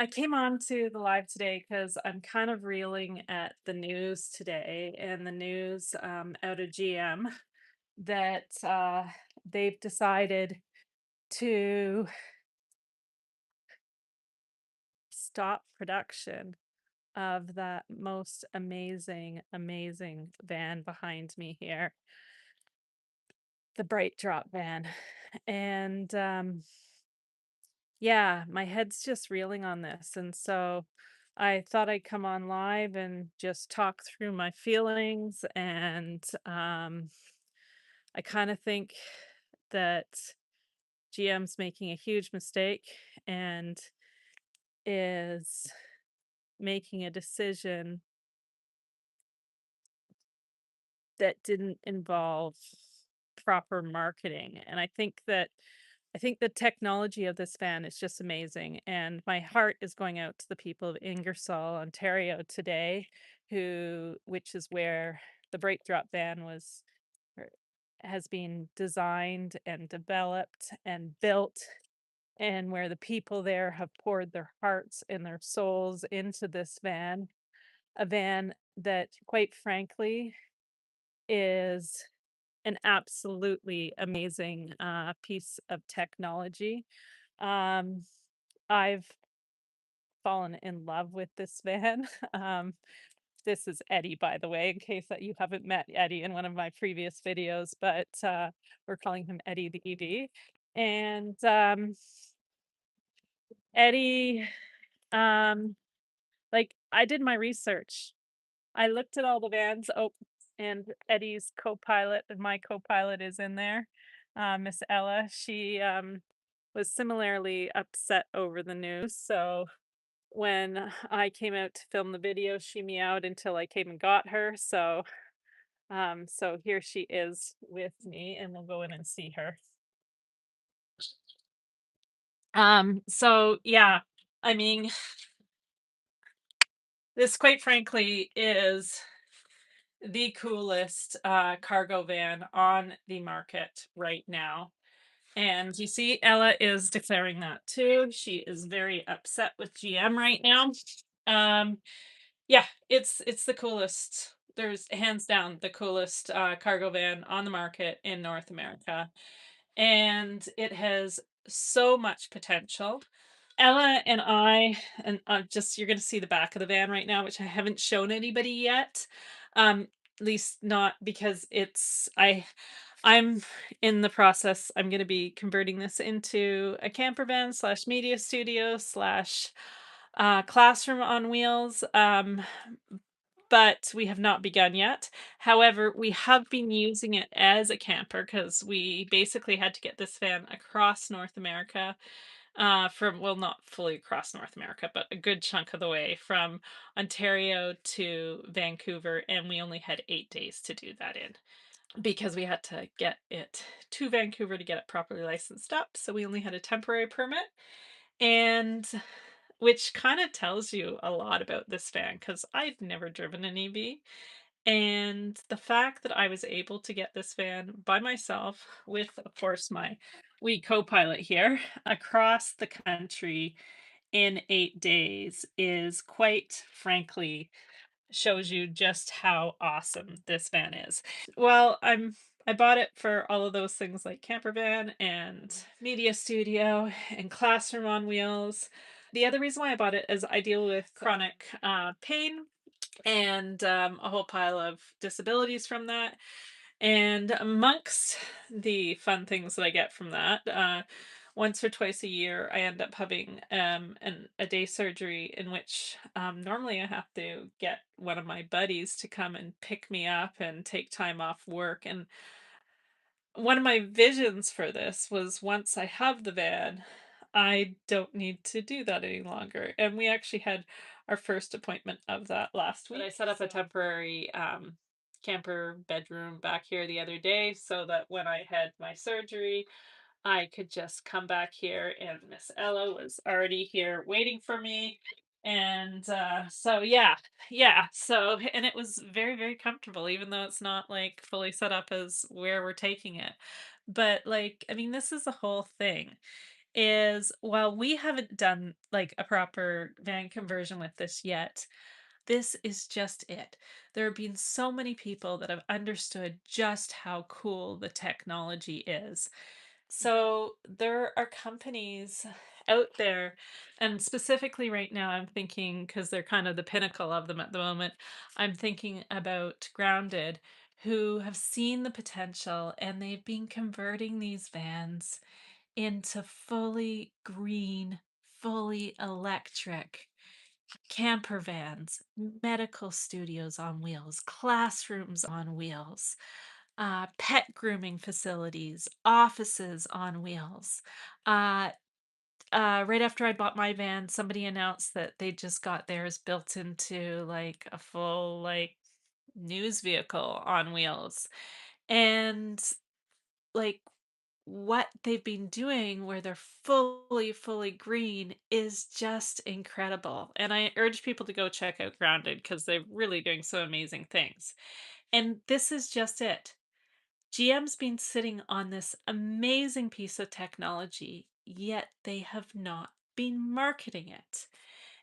I came on to the live today because I'm kind of reeling at the news today and the news out of GM that they've decided to stop production of that most amazing van behind me here, the BrightDrop van. And yeah, my head's just reeling on this. And so I thought I'd come on live and just talk through my feelings. And I kind of think that GM's making a huge mistake and is making a decision that didn't involve proper marketing. And I think the technology of this van is just amazing, and my heart is going out to the people of Ingersoll, Ontario today, which is where the brake drop van was or has been designed and developed and built, and where the people there have poured their hearts and their souls into this van, a van that, quite frankly, is an absolutely amazing piece of technology. Um, I've fallen in love with this van. This is Eddie, by the way, in case that you haven't met Eddie in one of my previous videos, but we're calling him Eddie the EV. And Eddie, um, like I did my research. I looked at all the vans. Oh, and Eddie's co-pilot and my co-pilot is in there. Miss Ella. She was similarly upset over the news. So when I came out to film the video, she meowed until I came and got her. So here she is with me, and we'll go in and see her. So yeah, I mean, this quite frankly is the coolest cargo van on the market right now. And you see, Ella is declaring that too. She is very upset with GM right now. Um, yeah, it's the coolest. There's hands down the coolest cargo van on the market in North America, and it has so much potential. Ella and I, and just you're going to see the back of the van right now, which I haven't shown anybody yet. At least not because I'm in the process. I'm going to be converting this into a camper van slash media studio slash classroom on wheels. But we have not begun yet. However, we have been using it as a camper because we basically had to get this van across North America from, well, not fully across North America, but a good chunk of the way from Ontario to Vancouver, and we only had 8 days to do that in because we had to get it to Vancouver to get it properly licensed up. So we only had a temporary permit, and which kind of tells you a lot about this van because I've never driven an EV. And the fact that I was able to get this van by myself with, of course, my wee co-pilot here across the country in 8 days is quite frankly shows you just how awesome this van is. Well, I bought it for all of those things like camper van and media studio and classroom on wheels. The other reason why I bought it is I deal with chronic pain and a whole pile of disabilities from that. And amongst the fun things that I get from that, once or twice a year, I end up having a day surgery in which normally I have to get one of my buddies to come and pick me up and take time off work. And one of my visions for this was once I have the van, I don't need to do that any longer. And we actually had our first appointment of that last week. But I set up a temporary camper bedroom back here the other day so that when I had my surgery, I could just come back here, and Miss Ella was already here waiting for me. And so yeah, so and it was very comfortable, even though it's not like fully set up as where we're taking it. But like, I mean, this is the whole thing. is while we haven't done like a proper van conversion with this yet, this is just it. There have been so many people that have understood just how cool the technology is. So there are companies out there, and specifically right now, I'm thinking because they're kind of the pinnacle of them at the moment, I'm thinking about Grounded, who have seen the potential and they've been converting these vans into fully green, fully electric camper vans, medical studios on wheels, classrooms on wheels, pet grooming facilities, offices on wheels. Uh, right after I bought my van, somebody announced that they just got theirs built into like a full like news vehicle on wheels. And like what they've been doing where they're fully green is just incredible. And I urge people to go check out Grounded because they're really doing some amazing things. And this is just it. GM's been sitting on this amazing piece of technology, yet they have not been marketing it.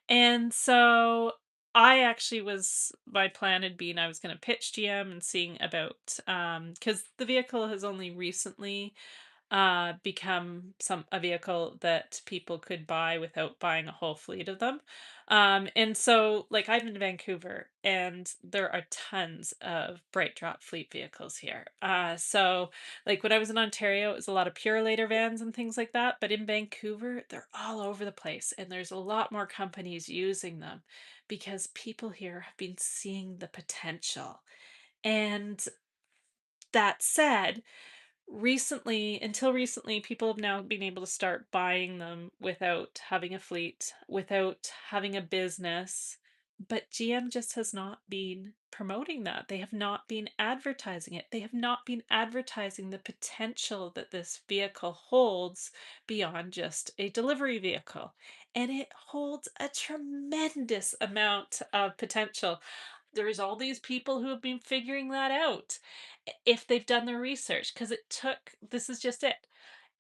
And so I actually was my plan had been I was going to pitch GM and seeing about because the vehicle has only recently become some a vehicle that people could buy without buying a whole fleet of them. And so like I'm in Vancouver and there are tons of BrightDrop fleet vehicles here. So like when I was in Ontario, it was a lot of Purelator vans and things like that, but in Vancouver, they're all over the place and there's a lot more companies using them because people here have been seeing the potential. And that said, recently, until recently, people have now been able to start buying them without having a fleet, without having a business. But GM just has not been promoting that. They have not been advertising it. They have not been advertising the potential that this vehicle holds beyond just a delivery vehicle. And it holds a tremendous amount of potential. There's all these people who have been figuring that out if they've done their research, because this is just it.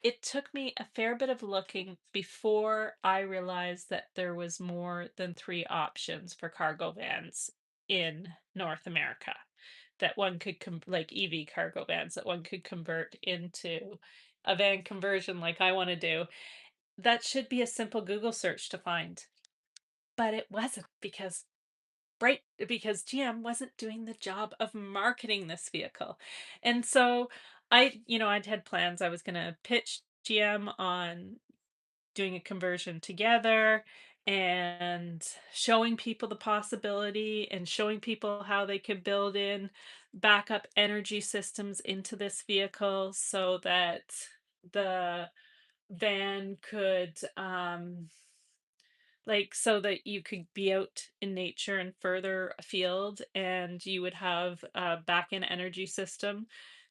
It took me a fair bit of looking before I realized that there was more than three options for cargo vans in North America that one could like EV cargo vans that one could convert into a van conversion like I want to do. That should be a simple Google search to find, but it wasn't because GM wasn't doing the job of marketing this vehicle. And so I'd had plans. I was going to pitch GM on doing a conversion together and showing people the possibility and showing people how they could build in backup energy systems into this vehicle so that the van could like so that you could be out in nature and further afield and you would have a back-end energy system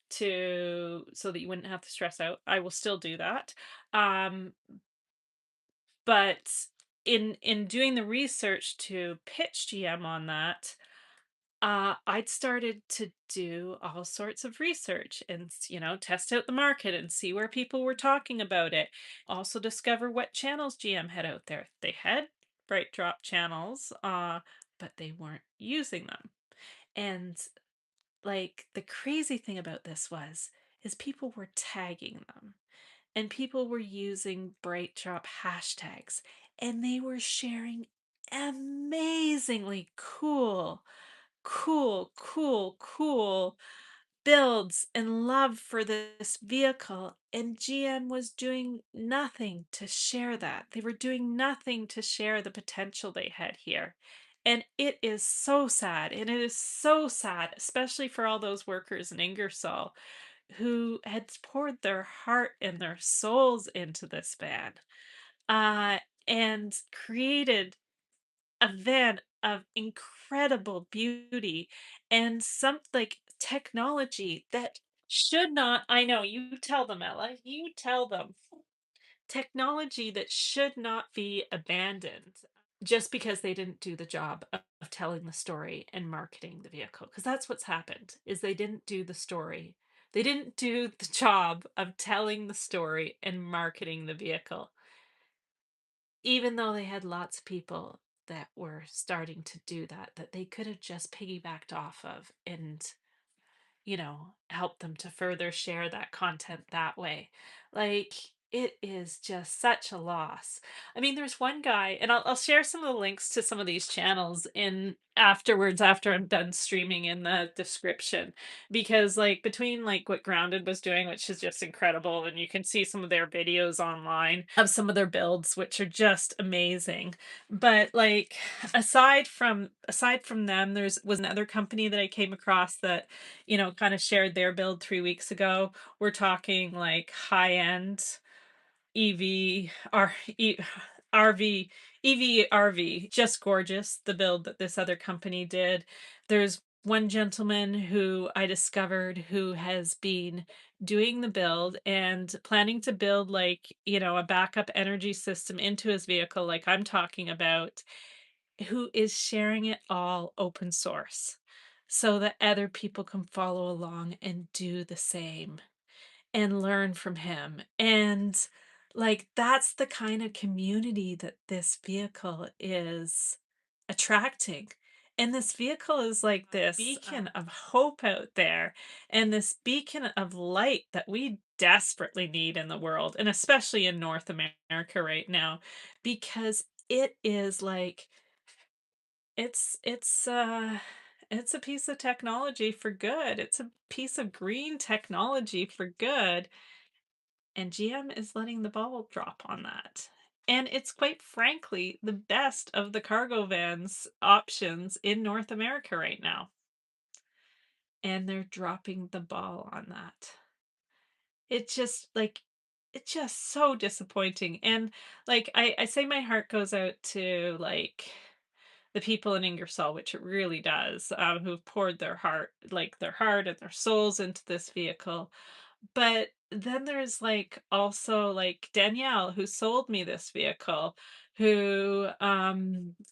to so that you wouldn't have to stress out. I will still do that. Um, but in doing the research to pitch GM on that, I'd started to do all sorts of research and, test out the market and see where people were talking about it. Also discover what channels GM had out there. They had Bright Drop channels, but they weren't using them. And like the crazy thing about this is people were tagging them and people were using Bright Drop hashtags and they were sharing amazingly cool builds and love for this vehicle. And GM was doing nothing to share that. They were doing nothing to share the potential they had here. And it is so sad. And it is so sad, especially for all those workers in Ingersoll who had poured their heart and their souls into this van uh, and created a van of incredible beauty and some like technology that should not, I know, you tell them, Ella, you tell them, technology that should not be abandoned just because they didn't do the job of telling the story and marketing the vehicle, because that's what's happened is they didn't do the story. They didn't do the job of telling the story and marketing the vehicle, even though they had lots of people that were starting to do that, that they could have just piggybacked off of and help them to further share that content that way. Like, it is just such a loss. I mean, there's one guy, and I'll share some of the links to some of these channels in afterwards after I'm done streaming in the description, because like between like what Grounded was doing, which is just incredible, and you can see some of their videos online of some of their builds, which are just amazing. But like aside from them, there's was another company that I came across that kind of shared their build 3 weeks ago. We're talking like high end EV, RV, EV RV, just gorgeous. The build that this other company did. There's one gentleman who I discovered who has been doing the build and planning to build like, a backup energy system into his vehicle, like I'm talking about, who is sharing it all open source so that other people can follow along and do the same and learn from him. And like that's the kind of community that this vehicle is attracting. And this vehicle is like this beacon of hope out there and this beacon of light that we desperately need in the world, and especially in North America right now, because it is like it's a piece of technology for good. It's a piece of green technology for good, and GM is letting the ball drop on that. And it's quite frankly the best of the cargo vans options in North America right now. And they're dropping the ball on that. It just like it's just so disappointing. And like I say my heart goes out to like the people in Ingersoll, which it really does, who've poured their heart and their souls into this vehicle. But then there's like also like Danielle, who sold me this vehicle, who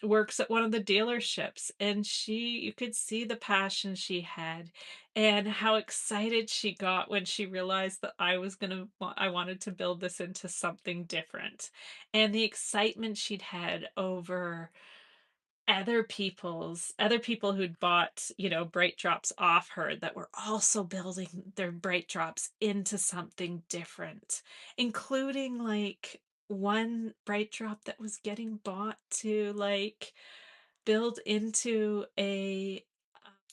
works at one of the dealerships, and you could see the passion she had and how excited she got when she realized that I wanted to build this into something different, and the excitement she'd had over other people who'd bought, bright drops off her that were also building their bright drops into something different, including like one bright drop that was getting bought to like build into a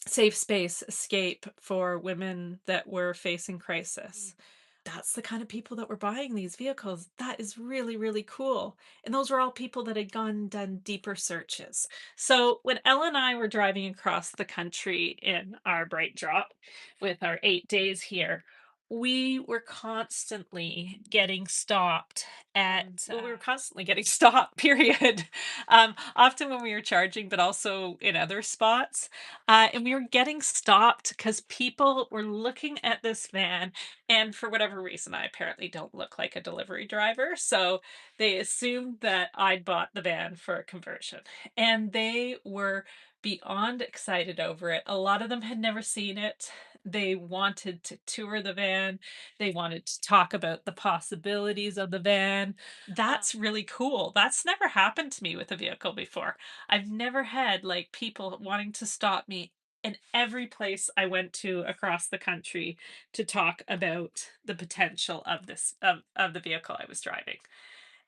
safe space escape for women that were facing crisis. That's the kind of people that were buying these vehicles. That is really, really cool. And those were all people that had gone and done deeper searches. So when Ella and I were driving across the country in our bright drop with our 8 days here, we were constantly getting stopped we were constantly getting stopped, period. Often when we were charging, but also in other spots. And we were getting stopped because people were looking at this van, and for whatever reason, I apparently don't look like a delivery driver. So they assumed that I'd bought the van for a conversion. And they were beyond excited over it. A lot of them had never seen it. They wanted to tour the van. They wanted to talk about the possibilities of the van. That's really cool. That's never happened to me with a vehicle before. I've never had like people wanting to stop me in every place I went to across the country to talk about the potential of the vehicle I was driving.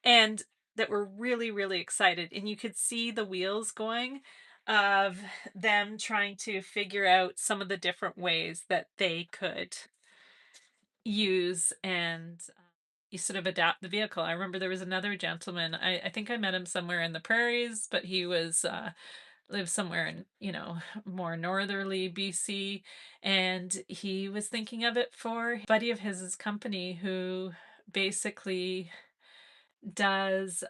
And that were really, really excited. And you could see the wheels going of them trying to figure out some of the different ways that they could use and you sort of adapt the vehicle. I remember there was another gentleman, I think I met him somewhere in the prairies, but he was lived somewhere in, more northerly BC. And he was thinking of it for a buddy of his company who basically does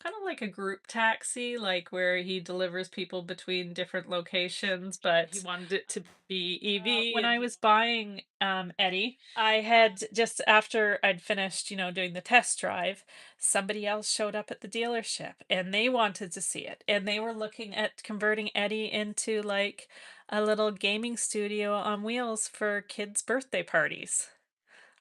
Kind of like a group taxi, like where he delivers people between different locations, but he wanted it to be EV. When And I was buying Eddie, I had just after I'd finished, doing the test drive, somebody else showed up at the dealership and they wanted to see it. And they were looking at converting Eddie into like a little gaming studio on wheels for kids' birthday parties.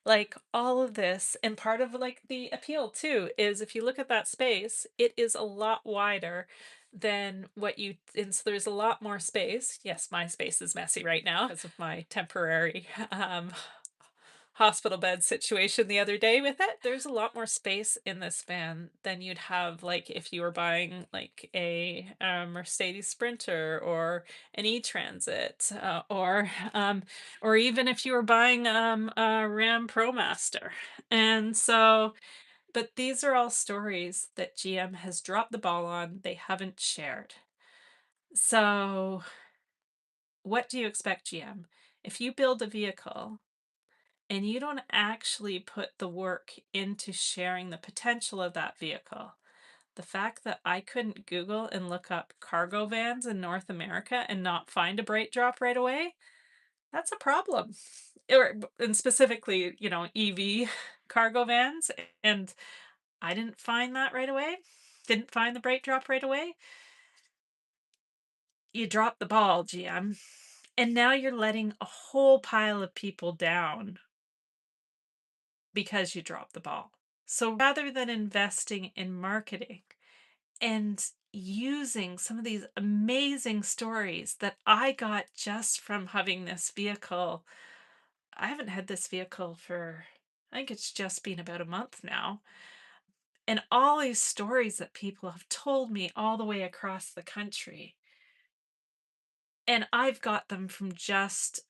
Like, all of this and part of, like, the appeal too is if you look at that space, it is a lot wider than what you and so there's a lot more space. Yes, my space is messy right now because of my temporary, hospital bed situation the other day with it. There's a lot more space in this van than you'd have, like, if you were buying, like, a Mercedes Sprinter or an E-Transit, or even if you were buying, a Ram ProMaster. And so but these are all stories that GM has dropped the ball on, they haven't shared. So, what do you expect, GM? If you build a vehicle and you don't actually put the work into sharing the potential of that vehicle. The fact that I couldn't Google and look up cargo vans in North America and not find a BrightDrop right away, that's a problem. And specifically, EV cargo vans. And I didn't find that right away. Didn't find the BrightDrop right away. You dropped the ball, GM. And now you're letting a whole pile of people down because you dropped the ball. So rather than investing in marketing and using some of these amazing stories that I got just from having this vehicle, I haven't had this vehicle for, I think it's just been about a month now. And all these stories that people have told me all the way across the country. And I've got them from just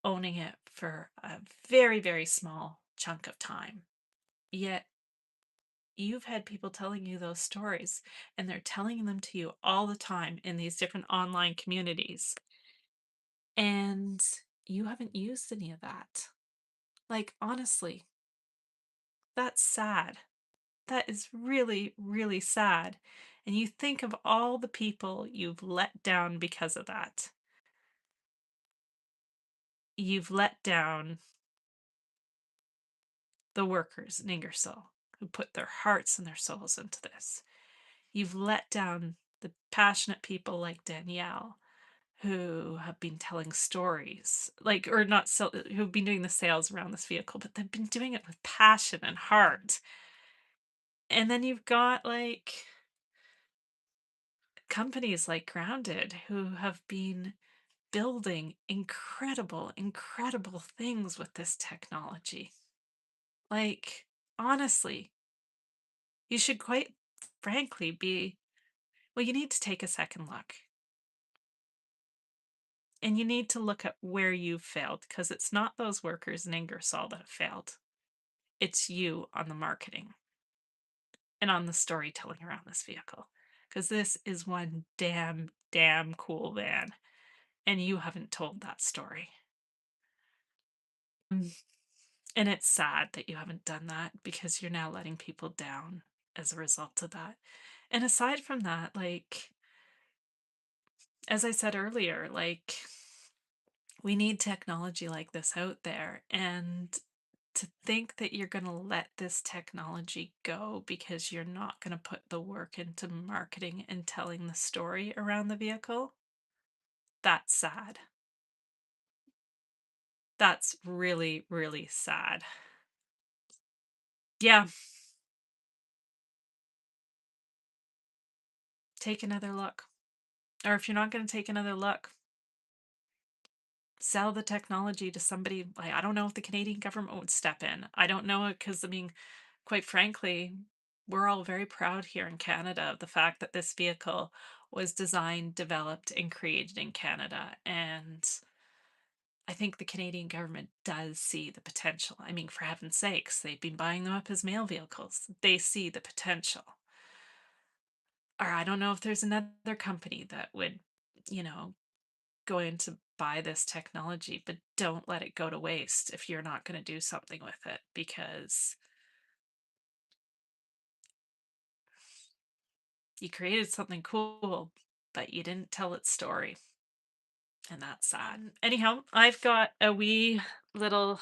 owning it for a very, very small chunk of time. Yet you've had people telling you those stories and they're telling them to you all the time in these different online communities and you haven't used any of that. Like, honestly, that's sad. That is really, really sad. And you think of all the people you've let down because of that. You've let down the workers in Ingersoll who put their hearts and their souls into this. You've let down the passionate people like Danielle who have been telling stories, like, or not, so, who've been doing the sales around this vehicle, but they've been doing it with passion and heart. And then you've got like companies like Grounded who have been building incredible, incredible things with this technology. Like, honestly, you should quite frankly be, well, you need to take a second look. And you need to look at where you've failed because it's not those workers in Ingersoll that have failed. It's you on the marketing and on the storytelling around this vehicle. Because this is one damn, damn cool van. And you haven't told that story. And it's sad that you haven't done that because you're now letting people down as a result of that. And aside from that, like, as I said earlier, like, we need technology like this out there. And to think that you're going to let this technology go because you're not going to put the work into marketing and telling the story around the vehicle, that's sad. That's really, really sad. Yeah, take another look. Or if you're not going to take another look, sell the technology to somebody. Like, I don't know if the Canadian government would step in. I don't know it because, I mean, quite frankly, we're all very proud here in Canada of the fact that this vehicle was designed, developed, and created in Canada. And I think the Canadian government does see the potential. I mean, for heaven's sakes, they've been buying them up as mail vehicles. They see the potential. Or I don't know if there's another company that would, you know, go in to buy this technology, but don't let it go to waste if you're not going to do something with it because You created something cool, but you didn't tell its story, and that's sad. Anyhow, I've got a wee little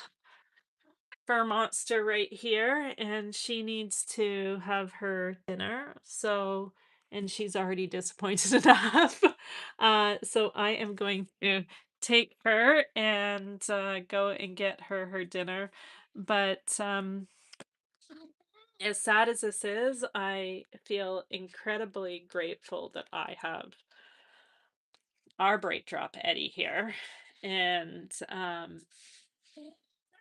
fur monster right here, and she needs to have her dinner. So, and she's already disappointed enough. So I am going to take her and go and get her dinner. But as sad as this is, I feel incredibly grateful that I have our BrightDrop Eddie here. And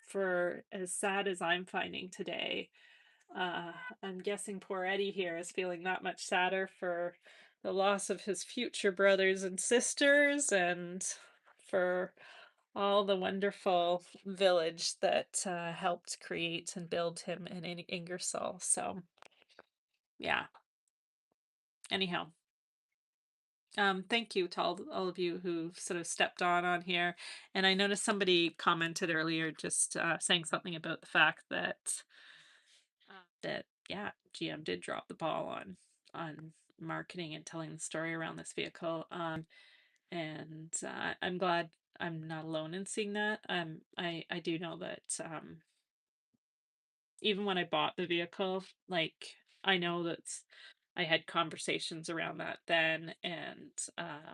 for as sad as I'm finding today, uh, I'm guessing poor Eddie here is feeling that much sadder for the loss of his future brothers and sisters and for all the wonderful village that helped create and build him in Ingersoll. So, yeah. Anyhow, thank you to all of you who sort of stepped on here. And I noticed somebody commented earlier just saying something about the fact that yeah, GM did drop the ball on marketing and telling the story around this vehicle. And I'm glad I'm not alone in seeing that. I do know that even when I bought the vehicle, like I know that I had conversations around that then, and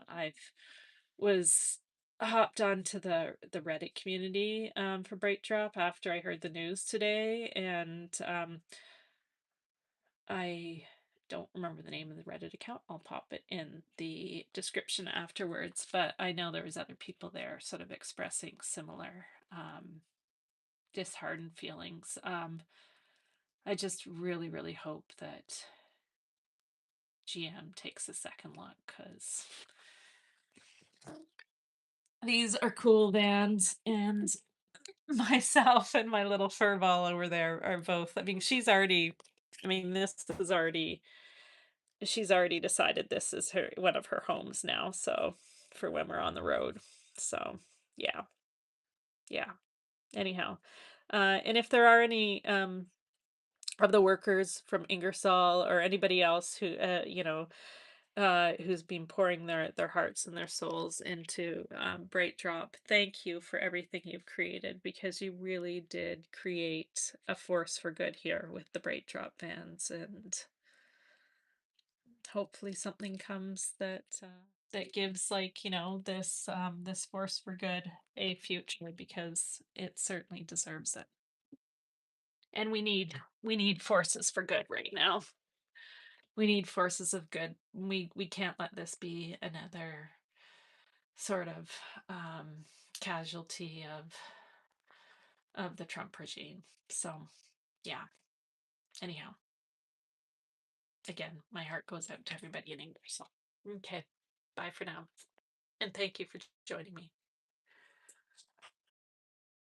I've was hopped onto the Reddit community for BrightDrop after I heard the news today, and I don't remember the name of the Reddit account. I'll pop it in the description afterwards, but I know there was other people there sort of expressing similar disheartened feelings. I just really, really hope that GM takes a second look because these are cool vans, and myself and my little fur ball over there are both. I mean, I mean, this is already she's already decided this is her one of her homes now, so for when we're on the road. So, yeah. Yeah. Anyhow, and if there are any of the workers from Ingersoll or anybody else who who's been pouring their hearts and their souls into BrightDrop, thank you for everything you've created because you really did create a force for good here with the BrightDrop vans, and hopefully something comes that gives like this force for good a future because it certainly deserves it, and we need forces for good right now. We need forces of good. We can't let this be another sort of casualty of the Trump regime. So, yeah. Anyhow, again, my heart goes out to everybody in English. So, okay. Bye for now. And thank you for joining me.